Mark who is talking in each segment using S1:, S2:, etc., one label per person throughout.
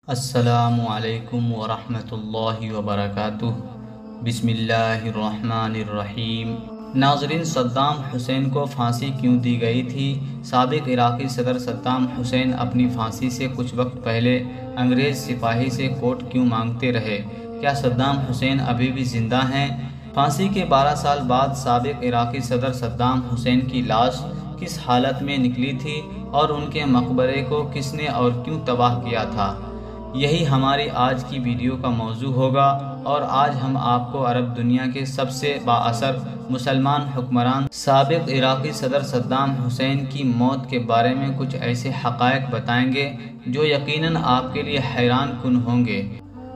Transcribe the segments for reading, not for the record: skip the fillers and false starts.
S1: السلام علیکم ورحمۃ اللہ وبرکاتہ۔ بسم اللہ الرحمن الرحیم۔ ناظرین، صدام حسین کو پھانسی کیوں دی گئی تھی؟ سابق عراقی صدر صدام حسین اپنی پھانسی سے کچھ وقت پہلے انگریز سپاہی سے کوٹ کیوں مانگتے رہے؟ کیا صدام حسین ابھی بھی زندہ ہیں؟ پھانسی کے 12 سال بعد سابق عراقی صدر صدام حسین کی لاش کس حالت میں نکلی تھی اور ان کے مقبرے کو کس نے اور کیوں تباہ کیا تھا؟ یہی ہماری آج کی ویڈیو کا موضوع ہوگا، اور آج ہم آپ کو عرب دنیا کے سب سے با اثر مسلمان حکمران سابق عراقی صدر صدام حسین کی موت کے بارے میں کچھ ایسے حقائق بتائیں گے جو یقیناً آپ کے لیے حیران کن ہوں گے۔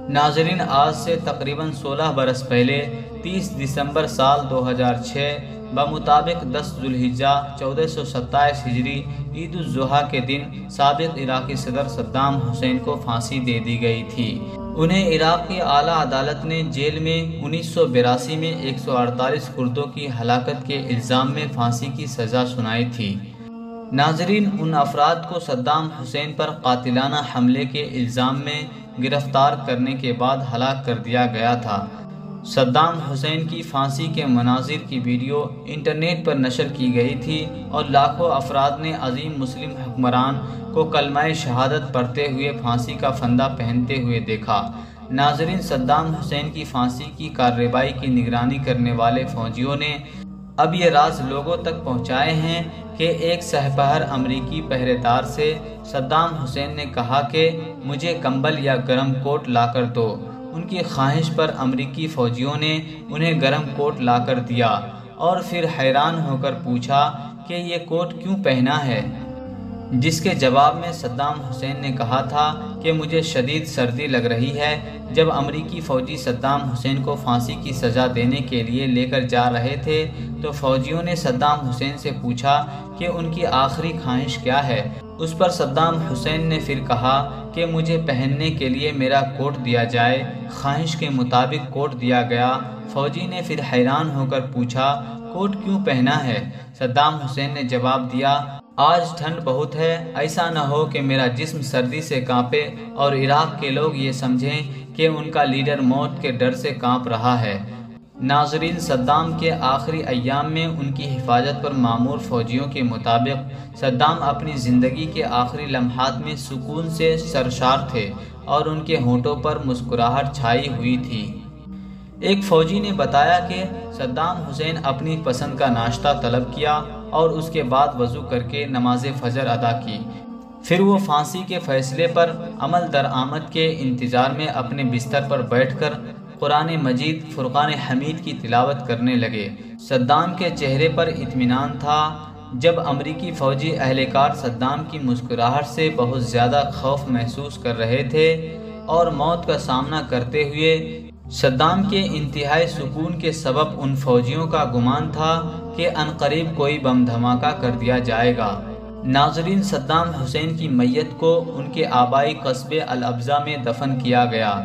S1: ناظرین، آج سے تقریباً 16 برس پہلے 30 دسمبر سال 2006 بمطابق 10 ذوالحجہ 1427 ہجری عید الاضحیٰ کے دن سابق عراقی صدر صدام حسین کو پھانسی دے دی گئی تھی۔ انہیں عراق کی اعلیٰ عدالت نے جیل میں 1982 میں 148 کردوں کی ہلاکت کے الزام میں پھانسی کی سزا سنائی تھی۔ ناظرین، ان افراد کو صدام حسین پر قاتلانہ حملے کے الزام میں گرفتار کرنے کے بعد ہلاک کر دیا گیا تھا۔ صدام حسین کی پھانسی کے مناظر کی ویڈیو انٹرنیٹ پر نشر کی گئی تھی اور لاکھوں افراد نے عظیم مسلم حکمران کو کلمہ شہادت پڑھتے ہوئے پھانسی کا پھندہ پہنتے ہوئے دیکھا۔ ناظرین، صدام حسین کی پھانسی کی کارروائی کی نگرانی کرنے والے فوجیوں نے اب یہ راز لوگوں تک پہنچائے ہیں کہ ایک سپاہی امریکی پہرے دار سے صدام حسین نے کہا کہ مجھے کمبل یا گرم کوٹ لا کر دو۔ ان کی خواہش پر امریکی فوجیوں نے انہیں گرم کوٹ لا کر دیا اور پھر حیران ہو کر پوچھا کہ یہ کوٹ کیوں پہنا ہے، جس کے جواب میں صدام حسین نے کہا تھا کہ مجھے شدید سردی لگ رہی ہے۔ جب امریکی فوجی صدام حسین کو پھانسی کی سزا دینے کے لیے لے کر جا رہے تھے تو فوجیوں نے صدام حسین سے پوچھا کہ ان کی آخری خواہش کیا ہے۔ اس پر صدام حسین نے پھر کہا کہ مجھے پہننے کے لیے میرا کوٹ دیا جائے۔ خواہش کے مطابق کوٹ دیا گیا۔ فوجی نے پھر حیران ہو کر پوچھا، کوٹ کیوں پہنا ہے؟ صدام حسین نے جواب دیا، آج ٹھنڈ بہت ہے، ایسا نہ ہو کہ میرا جسم سردی سے کانپے اور عراق کے لوگ یہ سمجھیں کہ ان کا لیڈر موت کے ڈر سے کانپ رہا ہے۔ ناظرین، صدام کے آخری ایام میں ان کی حفاظت پر مامور فوجیوں کے مطابق صدام اپنی زندگی کے آخری لمحات میں سکون سے سرشار تھے اور ان کے ہونٹوں پر مسکراہٹ چھائی ہوئی تھی۔ ایک فوجی نے بتایا کہ صدام حسین اپنی پسند کا ناشتہ طلب کیا اور اس کے بعد وضو کر کے نماز فجر ادا کی۔ پھر وہ پھانسی کے فیصلے پر عمل درآمد کے انتظار میں اپنے بستر پر بیٹھ کر قرآن مجید فرقان حمید کی تلاوت کرنے لگے۔ صدام کے چہرے پر اطمینان تھا۔ جب امریکی فوجی اہلکار صدام کی مسکراہٹ سے بہت زیادہ خوف محسوس کر رہے تھے اور موت کا سامنا کرتے ہوئے صدام کے انتہائی سکون کے سبب ان فوجیوں کا گمان تھا کہ عنقریب کوئی بم دھماکہ کر دیا جائے گا۔ ناظرین، صدام حسین کی میت کو ان کے آبائی قصبے الابزا میں دفن کیا گیا،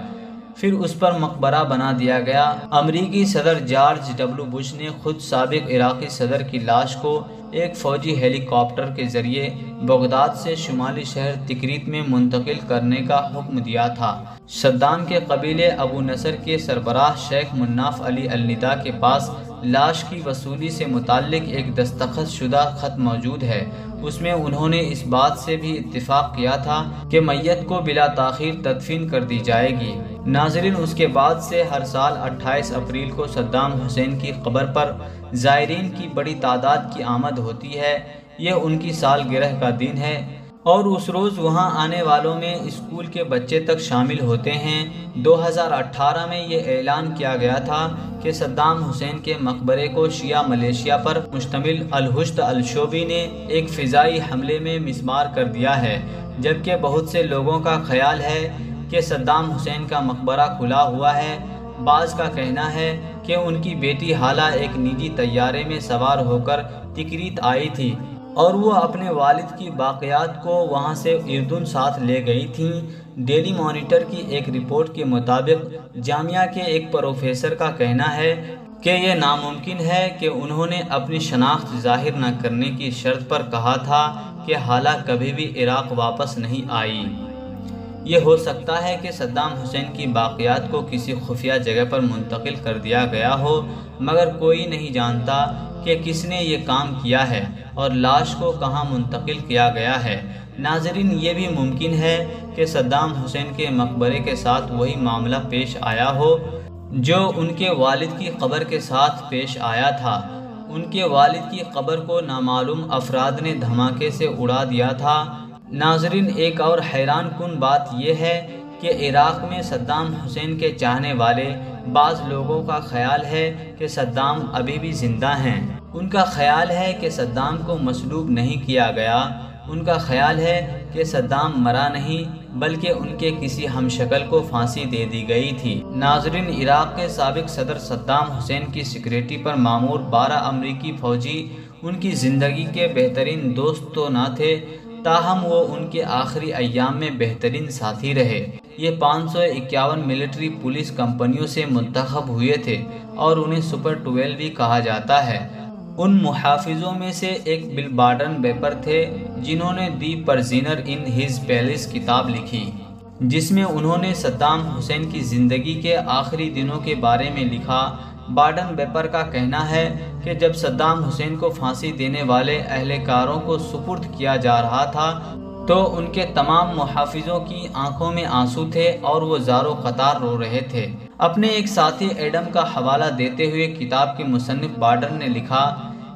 S1: پھر اس پر مقبرہ بنا دیا گیا۔ امریکی صدر جارج ڈبلیو بش نے خود سابق عراقی صدر کی لاش کو ایک فوجی ہیلی کاپٹر کے ذریعے بغداد سے شمالی شہر تکریت میں منتقل کرنے کا حکم دیا تھا۔ صدام کے قبیلے ابو نصر کے سربراہ شیخ مناف علی الندا کے پاس لاش کی وصولی سے متعلق ایک دستخط شدہ خط موجود ہے۔ اس میں انہوں نے اس بات سے بھی اتفاق کیا تھا کہ میت کو بلا تاخیر تدفین کر دی جائے گی۔ ناظرین، اس کے بعد سے ہر سال 28 اپریل کو صدام حسین کی قبر پر زائرین کی بڑی تعداد کی آمد ہوتی ہے۔ یہ ان کی سالگرہ کا دن ہے اور اس روز وہاں آنے والوں میں اسکول کے بچے تک شامل ہوتے ہیں۔ 2018 میں یہ اعلان کیا گیا تھا کہ صدام حسین کے مقبرے کو شیعہ ملیشیا پر مشتمل الحشد الشعبی نے ایک فضائی حملے میں مسمار کر دیا ہے، جبکہ بہت سے لوگوں کا خیال ہے کہ صدام حسین کا مقبرہ کھلا ہوا ہے۔ بعض کا کہنا ہے کہ ان کی بیٹی حالہ ایک نجی طیارے میں سوار ہو کر تکریت آئی تھی اور وہ اپنے والد کی باقیات کو وہاں سے اردن ساتھ لے گئی تھیں۔ ڈیلی مانیٹر کی ایک رپورٹ کے مطابق جامعہ کے ایک پروفیسر کا کہنا ہے کہ یہ ناممکن ہے کہ انہوں نے اپنی شناخت ظاہر نہ کرنے کی شرط پر کہا تھا کہ حالہ کبھی بھی عراق واپس نہیں آئی۔ یہ ہو سکتا ہے کہ صدام حسین کی باقیات کو کسی خفیہ جگہ پر منتقل کر دیا گیا ہو، مگر کوئی نہیں جانتا کہ کس نے یہ کام کیا ہے اور لاش کو کہاں منتقل کیا گیا ہے۔ ناظرین، یہ بھی ممکن ہے کہ صدام حسین کے مقبرے کے ساتھ وہی معاملہ پیش آیا ہو جو ان کے والد کی قبر کے ساتھ پیش آیا تھا۔ ان کے والد کی قبر کو نامعلوم افراد نے دھماکے سے اڑا دیا تھا۔ ناظرین، ایک اور حیران کن بات یہ ہے کہ عراق میں صدام حسین کے چاہنے والے بعض لوگوں کا خیال ہے کہ صدام ابھی بھی زندہ ہیں۔ ان کا خیال ہے کہ صدام کو مصلوب نہیں کیا گیا۔ ان کا خیال ہے کہ صدام مرا نہیں بلکہ ان کے کسی ہم شکل کو پھانسی دے دی گئی تھی۔ ناظرین، عراق کے سابق صدر صدام حسین کی سیکورٹی پر مامور 12 امریکی فوجی ان کی زندگی کے بہترین دوست تو نہ تھے، تاہم وہ ان کے آخری ایام میں بہترین ساتھی رہے۔ یہ 551 ملٹری پولیس کمپنیوں سے منتخب ہوئے تھے اور انہیں سپر 12 بھی کہا جاتا ہے۔ ان محافظوں میں سے ایک بل بارڈن بیپر تھے جنہوں نے دی پرزینر ان ہز پیلس کتاب لکھی، جس میں انہوں نے صدام حسین کی زندگی کے آخری دنوں کے بارے میں لکھا۔ بارڈن بیپر کا کہنا ہے کہ جب صدام حسین کو پھانسی دینے والے اہلکاروں کو سپرد کیا جا رہا تھا تو ان کے تمام محافظوں کی آنکھوں میں آنسو تھے اور وہ زار و قطار رو رہے تھے۔ اپنے ایک ساتھی ایڈم کا حوالہ دیتے ہوئے کتاب کے مصنف بارڈن نے لکھا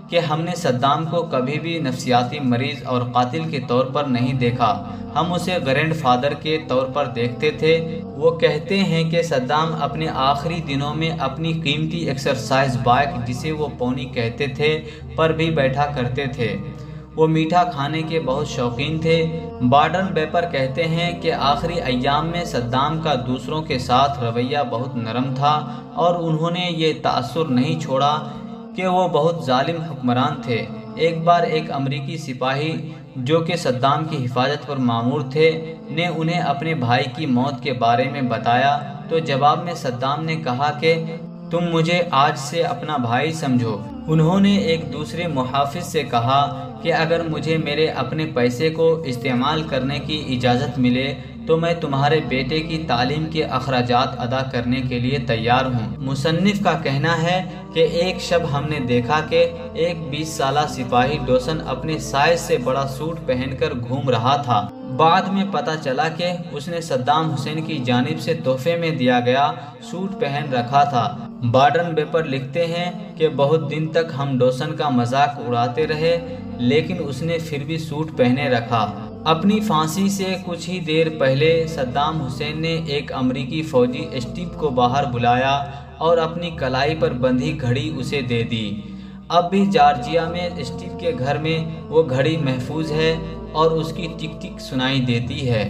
S1: کہ ہم نے صدام کو کبھی بھی نفسیاتی مریض اور قاتل کے طور پر نہیں دیکھا، ہم اسے گرینڈ فادر کے طور پر دیکھتے تھے۔ وہ کہتے ہیں کہ صدام اپنے آخری دنوں میں اپنی قیمتی ایکسرسائز بائک، جسے وہ پونی کہتے تھے، پر بھی بیٹھا کرتے تھے۔ وہ میٹھا کھانے کے بہت شوقین تھے۔ بارڈن بیپر کہتے ہیں کہ آخری ایام میں صدام کا دوسروں کے ساتھ رویہ بہت نرم تھا اور انہوں نے یہ تاثر نہیں چھوڑا کہ وہ بہت ظالم حکمران تھے۔ ایک بار ایک امریکی سپاہی جو کہ صدام کی حفاظت پر مامور تھے نے انہیں اپنے بھائی کی موت کے بارے میں بتایا تو جواب میں صدام نے کہا کہ تم مجھے آج سے اپنا بھائی سمجھو۔ انہوں نے ایک دوسرے محافظ سے کہا کہ اگر مجھے میرے اپنے پیسے کو استعمال کرنے کی اجازت ملے تو میں تمہارے بیٹے کی تعلیم کے اخراجات ادا کرنے کے لیے تیار ہوں۔ مصنف کا کہنا ہے کہ ایک شب ہم نے دیکھا کہ ایک 20 سالہ سپاہی ڈوسن اپنے سائز سے بڑا سوٹ پہن کر گھوم رہا تھا۔ بعد میں پتہ چلا کہ اس نے صدام حسین کی جانب سے تحفے میں دیا گیا سوٹ پہن رکھا تھا۔ بارڈن بیپر لکھتے ہیں کہ بہت دن تک ہم ڈوسن کا مذاق اڑاتے رہے لیکن اس نے پھر بھی سوٹ پہنے رکھا۔ اپنی پھانسی سے کچھ ہی دیر پہلے صدام حسین نے ایک امریکی فوجی اسٹیو کو باہر بلایا اور اپنی کلائی پر بندھی گھڑی اسے دے دی۔ اب بھی جارجیا میں اسٹیو کے گھر میں وہ گھڑی محفوظ ہے اور اس کی ٹک ٹک سنائی دیتی ہے۔